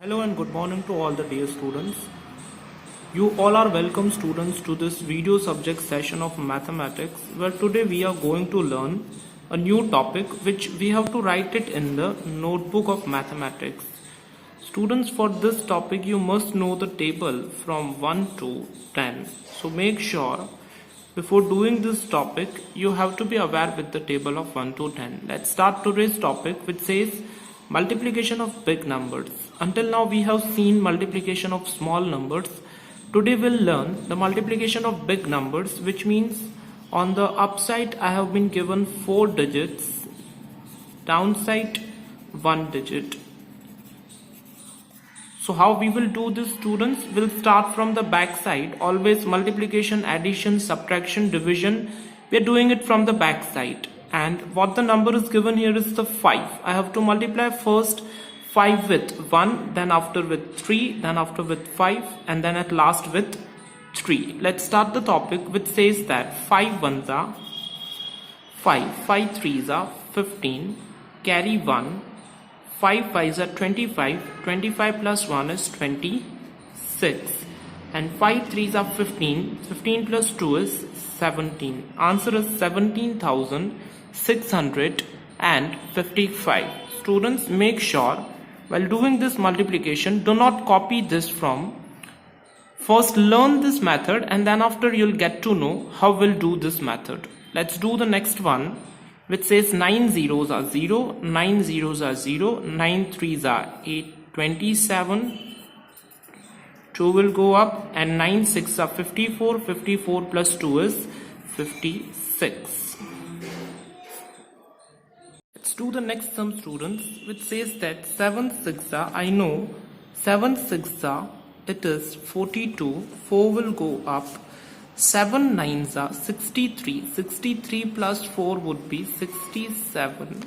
Hello and good morning to all the dear students. You all are welcome students to this video subject session of mathematics, where today we are going to learn a new topic which we have to write it in the notebook of mathematics. Students, for this topic you must know the table from 1 to 10. So make sure before doing this topic you have to be aware with the table of 1 to 10. Let's start today's topic, which says multiplication of big numbers. Until now we have seen multiplication of small numbers. Today we'll learn the multiplication of big numbers, which means on the upside I have been given 4 digits, downside 1 digit. So how we will do this, students? We'll start from the back side. Always multiplication, addition, subtraction, division, we're doing it from the back side. And what the number is given here is the 5. I have to multiply first 5 with 1, then after with 3, then after with 5, and then at last with 3. Let's start the topic, which says that 5 ones are 5, 5 threes are 15, carry 1, 5 fives are 25, 25 plus 1 is 26, and 5 threes are 15, 15 plus 2 is 17. Answer is 17,655. Students, make sure while doing this multiplication, do not copy this from. First learn this method and then after you'll get to know how we'll do this method. Let's do the next one, which says 9 zeros are 0, 9 zeros are 0, 9 threes are 8, 27, 2 will go up, and 9 6 are 54, 54 plus 2 is 56. Let's do the next sum, students, which says that 7 6 are, I know 7 6 are, it is 42, 4 will go up, 7 9s are 63, 63 plus 4 would be 67,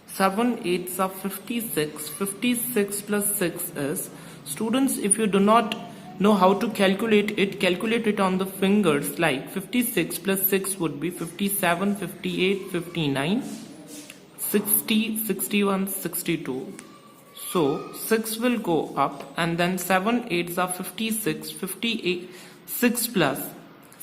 7 8s are 56, 56 plus 6 is, students, if you do not know how to calculate it on the fingers, like 56 plus 6 would be 57, 58, 59, 60, 61, 62. So 6 will go up, and then 7 8s are 56, 58, 6 plus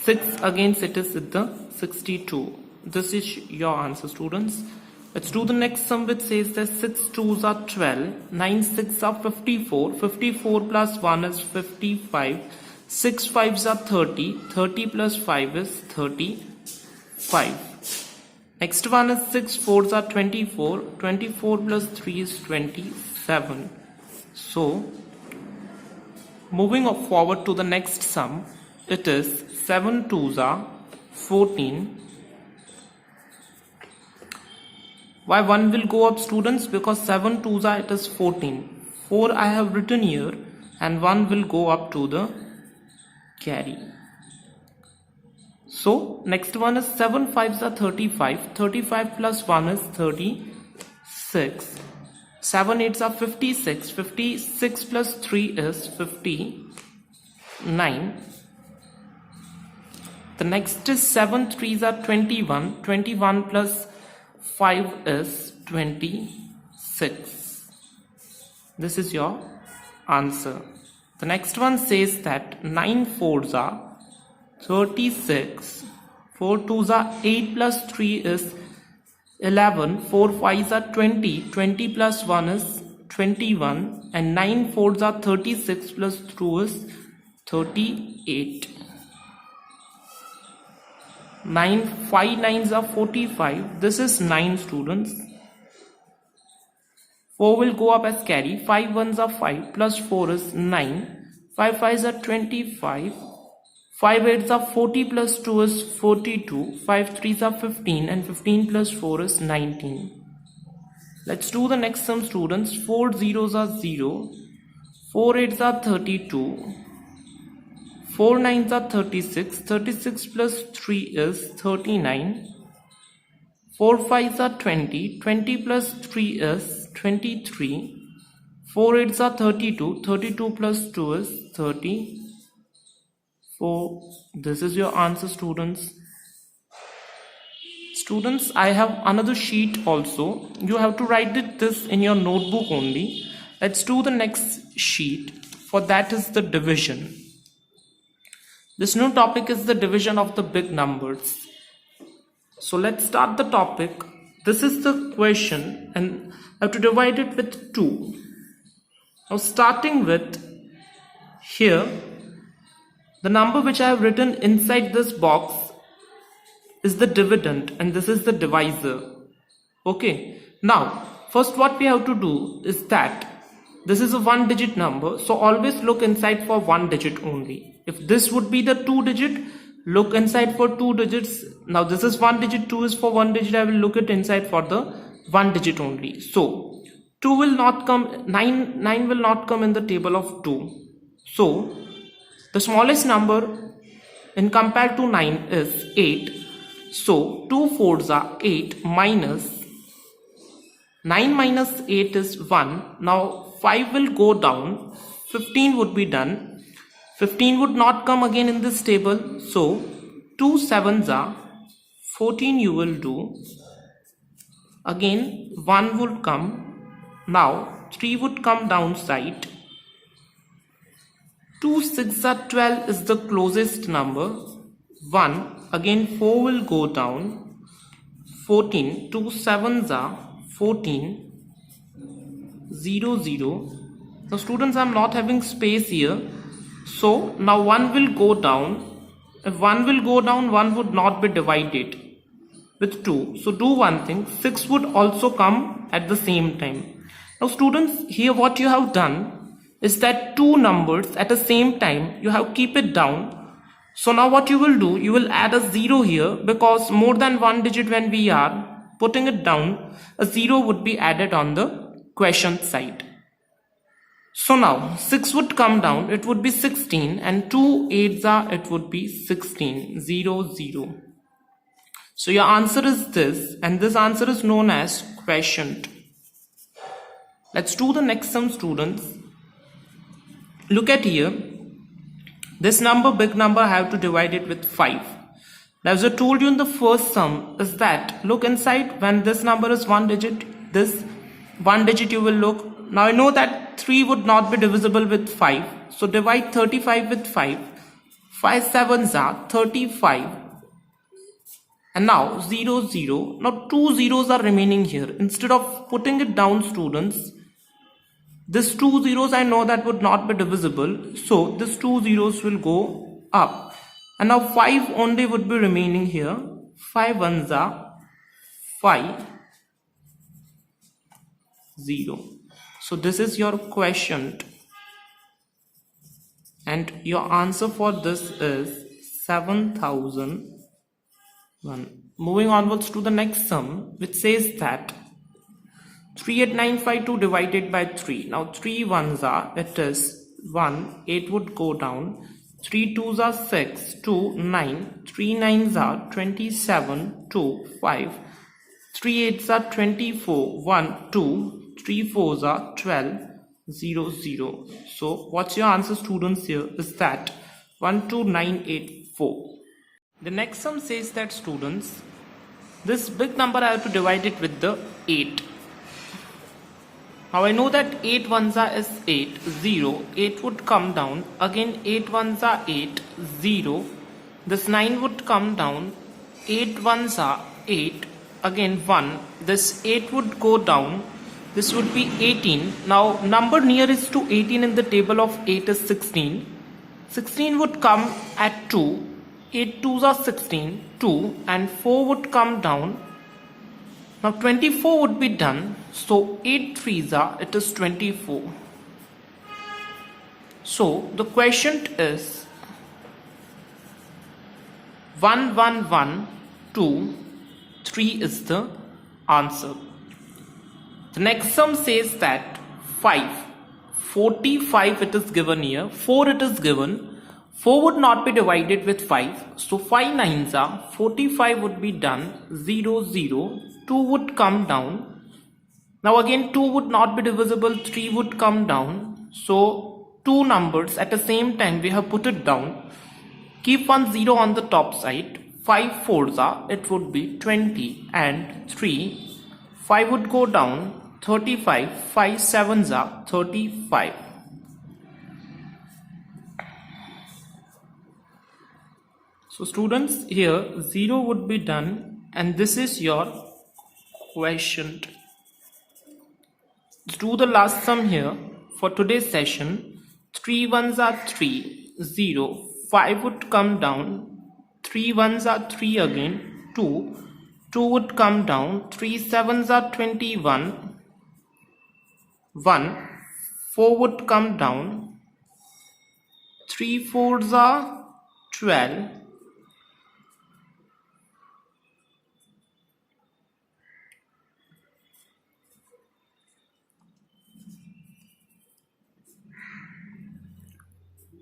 6 against it is with the 62. This is your answer, students. Let's do the next sum, which says that 6 2s are 12, 9 6 are 54, 54 plus 1 is 55, 6 5s are 30, 30 plus 5 is 35. Next one is 6 4s are 24, 24 plus 3 is 27. So moving forward to the next sum, it is 7 2s are 14. Why 1 will go up, students? Because 7 2s are, it is 14. 4 I have written here, and 1 will go up to the carry. So next one is 7 5s are 35, 35 plus 1 is 36, 7 8s are 56, 56 plus 3 is 59. The next is 7 3s are 21, 21 plus 5 is 26. This is your answer. The next one says that 9 4s are 36, 4 2s are 8 plus 3 is 11, 4 5s are 20, 20 plus 1 is 21, and 9 4s are 36 plus 2 is 38. 5 9s are 45. This is 9, students. 4 will go up as carry. 5 1s are 5 plus 4 is 9. 5 5s are 25. 5 8s are 40 plus 2 is 42. 5 3s are 15, and 15 plus 4 is 19. Let's do the next sum, students. 4 zeros are 0. 4 8s are 32. 4 9s are 36, 36 plus 3 is 39, 4 5s are 20, 20 plus 3 is 23, 4 8s are 32, 32 plus 2 is 34. This is your answer, students. Students, I have another sheet also. You have to write this in your notebook only. let's do the next sheet. For that is the division. This new topic is the division of the big numbers. So let's start the topic. This is the question and I have to divide it with 2. Now starting with here, the number which I have written inside this box is the dividend and this is the divisor. Okay, now first what we have to do is that this is a 1-digit number, so always look inside for 1 digit only. If this would be the 2 digit, look inside for 2 digits. Now this is 1 digit, 2 is for 1 digit, I will look it inside for the 1 digit only. So 2 will not come, 9 will not come in the table of 2. So the smallest number in compared to 9 is 8. So 2 4s are 8 minus 9 minus 8 is 1. Now 5 will go down, 15 would be done. 15 would not come again in this table. So 2 7s are 14 you will do. Again 1 would come. Now 3 would come downside. 2 6 are 12 is the closest number. 1 again 4 will go down. 14 2 7s are 14. 0 0. Now students, I am not having space here. So now 1 will go down. If 1 will go down, 1 would not be divided with 2. So do one thing. 6 would also come at the same time. Now students, here what you have done is that 2 numbers at the same time you have keep it down. So now what you will do, you will add a 0 here because more than 1 digit when we are putting it down, a 0 would be added on the question side. So now 6 would come down, it would be 16 and 2 8s are, it would be 16, 0 0. So your answer is this and this answer is known as quotient. Let's do the next sum students. Look at here. This number, big number, I have to divide it with 5. Now as I told you in the first sum is that look inside when this number is 1 digit, this 1 digit you will look. Now I know that 3 would not be divisible with 5. So divide 35 with 5. 5 7s are 35. And now 0 0. Now 2 zeros are remaining here. Instead of putting it down students, this 2 zeros I know that would not be divisible. So this 2 zeros will go up. And now 5 only would be remaining here. 5 1s are 5 0. So this is your quotient and your answer for this is 7001. Moving onwards to the next sum which says that 38952 divided by 3. Now 3 1s are, it is 1, 8 would go down. 3 2s are 6, 2 9, 3 9s are 27, 2 5, 3 8s are 24, 1 2, 3 4s are 12, 0 0. So what's your answer students here is that 12984. The next sum says that students, this big number I have to divide it with the 8. Now I know that 8 1s are is 8, 0, 8 would come down, again 8 1s are 8, 0, this 9 would come down, 8 1s are 8, again 1, this 8 would go down, this would be 18. Now number nearest to 18 in the table of 8 is 16. 16 would come at 2, 8 2s are 16, 2 and 4 would come down. Now 24 would be done, so 8 3s are, it is 24. So the quotient is 1 1 1 2 3 is the answer. The next sum says that 5 45 it is given here, 4 it is given. 4 would not be divided with 5, so 5 9s are 45 would be done, 0 0, 2 would come down. Now again 2 would not be divisible, 3 would come down. So 2 numbers at the same time we have put it down. Keep 1 0 on the top side. 5 4s are, it would be 20 and 3. 5 would go down. 35. 5 sevens are 35. So students, here 0 would be done, and this is your quotient. Let's do the last sum here for today's session. 3 ones are 3, 0. 5 would come down. 3 ones are 3 again, 2. 2 would come down. 3 sevens are 21. 1. 4 would come down. 3 fours are 12.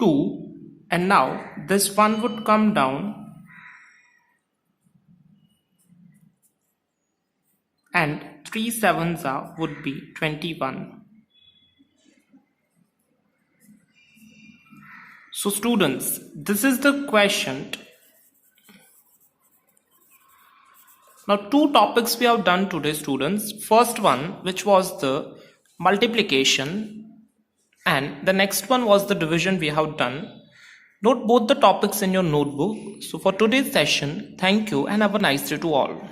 2, and now this one would come down, and 3 sevens are would be 21. So students, this is the quotient. Now 2 topics we have done today, students. First one, which was the multiplication, and the next one was the division we have done. Note both the topics in your notebook. So for today's session, thank you and have a nice day to all.